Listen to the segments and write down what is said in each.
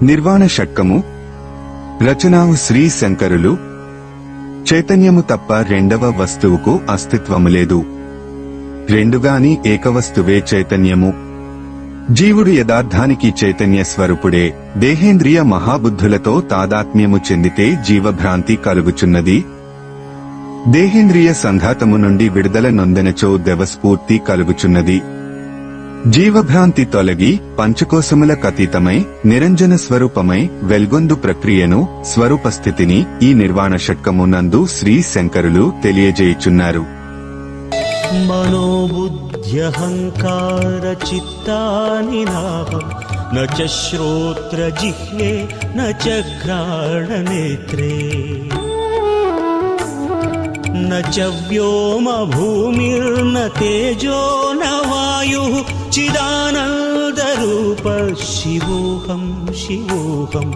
నిర్వాణ షట్కము. రచన శ్రీ శంకరులు. చైతన్యము తప్ప రెండవ వస్తువుకు అస్తిత్వము లేదు. రెండుగాని ఏకవస్తువే చైతన్యము. జీవుడు యథార్థానికి చైతన్య స్వరూపుడే. దేహేంద్రియ మహాబుద్ధులతో తాదాత్మ్యము చెందితే జీవభ్రాంతి కలుగుచున్నది. దేహేంద్రియ సంఘాతము నుండి విడుదల నొందెనచో దెవస్ఫూర్తి కలుగుచున్నది. జీవభ్రాంతి తొలగి పంచకోశముల కతీతమై నిరంజన స్వరూపమై వెల్గొందు ప్రక్రియను, స్వరూపస్థితిని ఈ నిర్వాణ షట్కము నందు శ్రీ శంకరులు తెలియజేయుచున్నారు. మనోబుద్ధ్యహంకార చిత్తాని నాహం న చ శ్రోత్ర జిహ్వే న చ ఘ్రాణ నేత్రే न च व्योम भूमिर्न तेजो न वायुः चिदानन्दरूप शिवोऽहं शिवोऽहं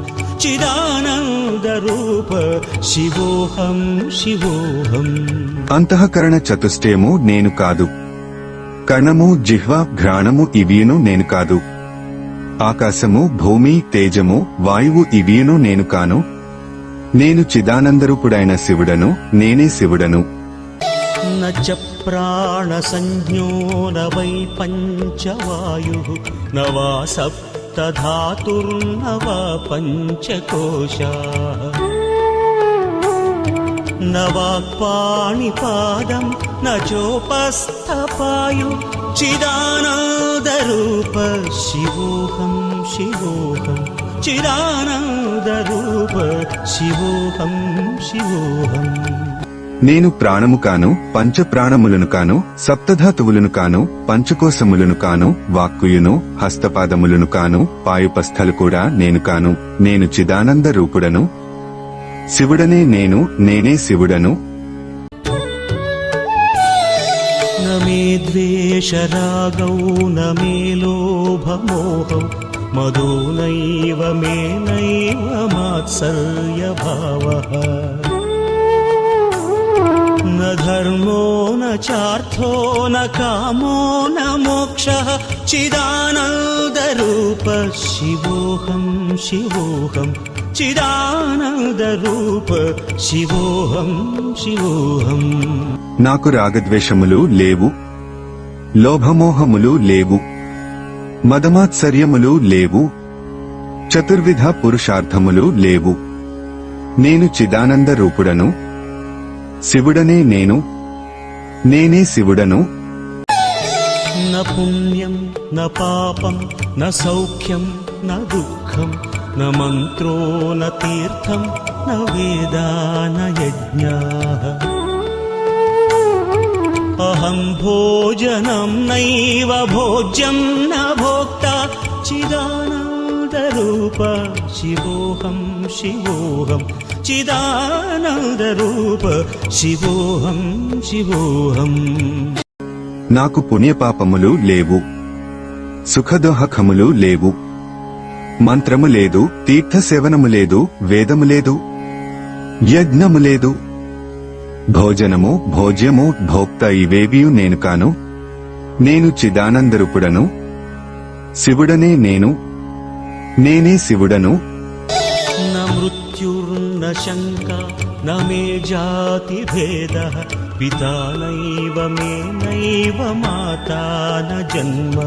चिदानन्दरूप शिवोऽहं शिवोऽहं. అంతఃకరణ చతుష్టయము నేను కాదు. కర్ణము, జిహ్వ, ఘ్రాణము ఇవియును నేను కాదు. ఆకాశము, భూమి, తేజము, వాయువు ఇవియును నేను కాను. నేను చిదానందరూపుడైన శివుడను. నేనే శివుడను. న చ ప్రాణ సంజ్ఞో న వై పంచవాయుః న వా సప్తధాతుర్న వా పంచకోశాః న వాక్పాణిపాదం న చోపస్థపాయు చిదానందరూప శివోऽహం శివోऽహం చిదానందరూప శివోऽహం శివోऽహం. నేను ప్రాణము కాను, పంచప్రాణములను కాను, సప్తధాతువులను కాను, పంచకోశములను కాను, వాక్కుయును, హస్తపాదములను కాను, పాయుపస్థలు కూడా నేను కాను. నేను చిదానంద రూపుడను. శివుడనే నేను. నేనే శివుడను. న మే ద్వేషరాగౌ న మే లోభమోహౌ మదో నైవ మే నైవ మాత్సర్యభావః న ధర్మో న చార్థో న కామో న మోక్షః చిదానందరూప శివోऽహం శివోऽహం చిదానందరూప శివోऽహం శివోऽహం. నాకు రాగద్వేషములు లేవు. లోభమోహములు లేవు. మదమాత్సర్యములు లేవు. చతుర్విధ పురుషార్థములు లేవు. నేను చిదానంద రూపుడను. శివుడనే నేను. నేనే శివుడను. న పుణ్యం న పాపం న సౌఖ్యం న దుఃఖం న మంత్రో న తీర్థం న వేదా న యజ్ఞాః అహం భోజనం నైవ భోజ్యం న భోక్తా చిదానందరూప శివోऽహం శివోऽహం చిదానందరూప శివోऽహం శివోऽహం. నాకు పుణ్యపాపములు లేవు. సుఖదోహకములు లేవు. మంత్రము లేదు. తీర్థసేవనము లేదు. వేదము లేదు. యజ్ఞము లేదు. భోజనము, భోజ్యము, భోక్త ఇవేవియు నేను కాను. నేను చిదానందరూపుడను. శివుడనే నేను. నేనే శివుడను. న మృత్యుర్న శంక న మే జాతి భేదః పితా నైవ మే నైవ మాతా న జన్మ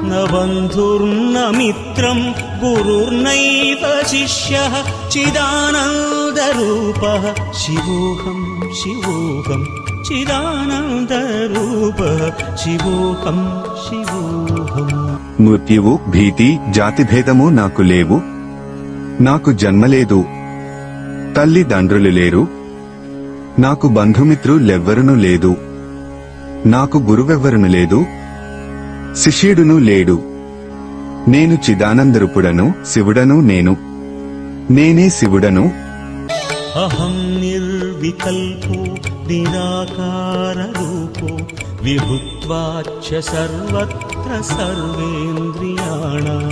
న బంధుర్న మిత్రం గురుర్నైవ శిష్యః చిదానందరూపః శివోऽహం శివోऽహం చిదానందరూప శివోహం శివోహం. మృత్యువు భీతి జాతిభేదము నాకు లేవు. నాకు జన్మలేదు, తల్లిదండ్రులు లేరు, నాకు బంధుమిత్రులెవ్వరును లేదు, నాకు గురువెవ్వరును లేదు, శిష్యుడును లేడు. నేను చిదానందరూపుడను, శివుడను నేను, నేనే శివుడను. అహం నిర్వికల్పో నిరాకార రూపో విభుత్వాచ్చ సర్వత్ర సర్వేంద్రియాణాం.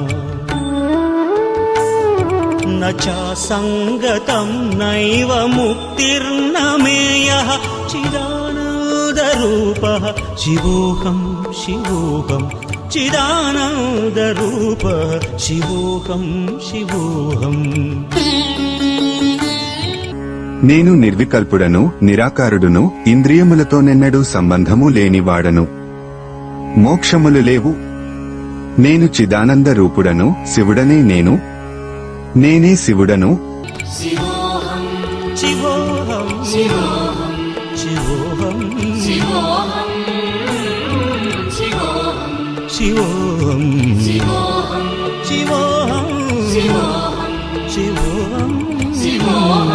న చాసంగతం నైవ ముక్తిర్న మేయః చిదానందరూపః శివోహం శివోహం. చిదానందరూపః శివోహం శివోహం. నేను నిర్వికల్పుడను, నిరాకారుడును, ఇంద్రియములతోనెన్నడూ సంబంధము లేనివాడను. మోక్షములు లేవు. నేను చిదానంద రూపుడను, శివుడనే నేను, నేనే శివుడను. శివోహం శివోహం శివోహం శివోహం శివోహం శివోహం శివోహం శివోహం శివోహం శివోహం.